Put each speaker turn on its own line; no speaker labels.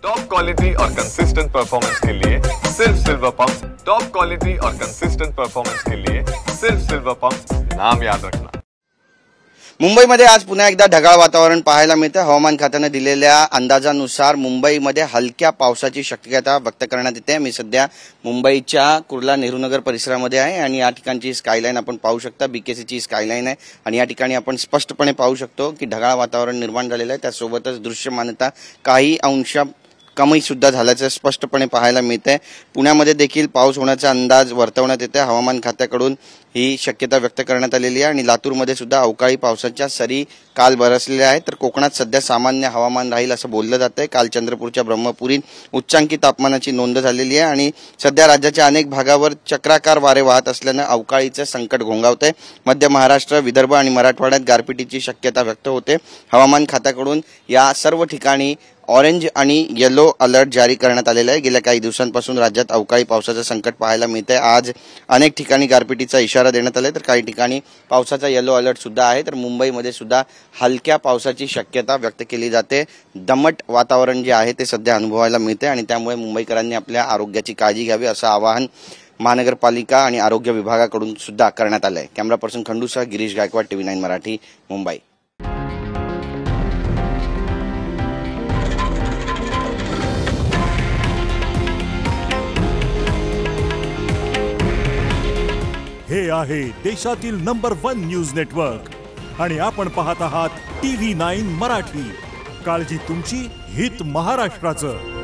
Top quality और consistent performance के लिए सिर्फ सिल्वर पंप्स। टॉप क्वालिटी और कंसिस्टेंट परफॉर्मेंस के लिए सिर्फ सिल्वर पंप्स, नाम याद रखना।
मुंबईमध्ये आज पुन्हा एकदा ढगाळ वातावरण पाहायला मिळतं। हवामान खात्याने दिलेल्या अंदाजानुसार मुंबईमध्ये हलक्या पावसाची शक्यता व्यक्त करण्यात येते। मी सध्या मुंबईच्या कुर्ला नेहरूनगर परिसरामध्ये आहे आणि या ठिकाणची स्कायलाईन आपण पाहू शकता। बीकेसीची स्कायलाईन आहे आणि या ठिकाणी आपण स्पष्टपणे पाहू शकतो की ढगाळ वातावरण निर्माण झालेलं आहे। त्यासोबतच दृश्यमानता काही अंश कमी सुद्धा झाल्याचं स्पष्टपणे पाहायला मिळते। पुण्यामध्ये देखील पाऊस होण्याचा अंदाज वर्तवण्यात येते। हवामान खात्याकडून ही शक्यता व्यक्त करण्यात आलेली आहे आणि लातूरमध्ये सुद्धा अवकाळी पावसाच्या सरी काल बरसलेल्या आहेत। तर कोकणात सध्या सामान्य हवामान राहील असं बोललं जातंय। काल चंद्रपूरच्या ब्रह्मपुरी उच्चांकी तापमानाची नोंद झालेली आहे आणि सध्या राज्याच्या अनेक भागावर चक्राकार वारे वाहत असल्याने अवकाळीचं संकट घोंगावतंय। मध्य महाराष्ट्र, विदर्भ आणि मराठवाड्यात गारपिटीची शक्यता व्यक्त होते। हवामान खात्याकडून या सर्व ठिकाणी ऑरेंज आणि येलो अलर्ट जारी करण्यात आलेला आहे। गेल्या काही दिवसांपासून राज्यात अवकाळी पावसाचं संकट पाहायला मिळतंय। आज अनेक ठिकाणी गारपिटीचा इशारा देण्यात आलाय, तर काही ठिकाणी पावसाचा येलो अलर्ट सुद्धा आहे। तर मुंबईमध्ये सुद्धा हलक्या पावसाची शक्यता व्यक्त केली जाते। दमट वातावरण जे आहे ते सध्या अनुभवायला मिळते आणि त्यामुळे मुंबईकरांनी आपल्या आरोग्याची काळजी घ्यावी असं आवाहन महानगरपालिका आणि आरोग्य विभागाकडून सुद्धा करण्यात आलंय। कॅमेरा पर्सन खंडूसह गिरीश गायकवाड, TV9 मराठी, मुंबई।
हे आहे देशातील नंबर 1 न्यूज नेटवर्क आणि आपण पाहत आहात TV9 मराठी। काळजी तुमची, हित महाराष्ट्राचं।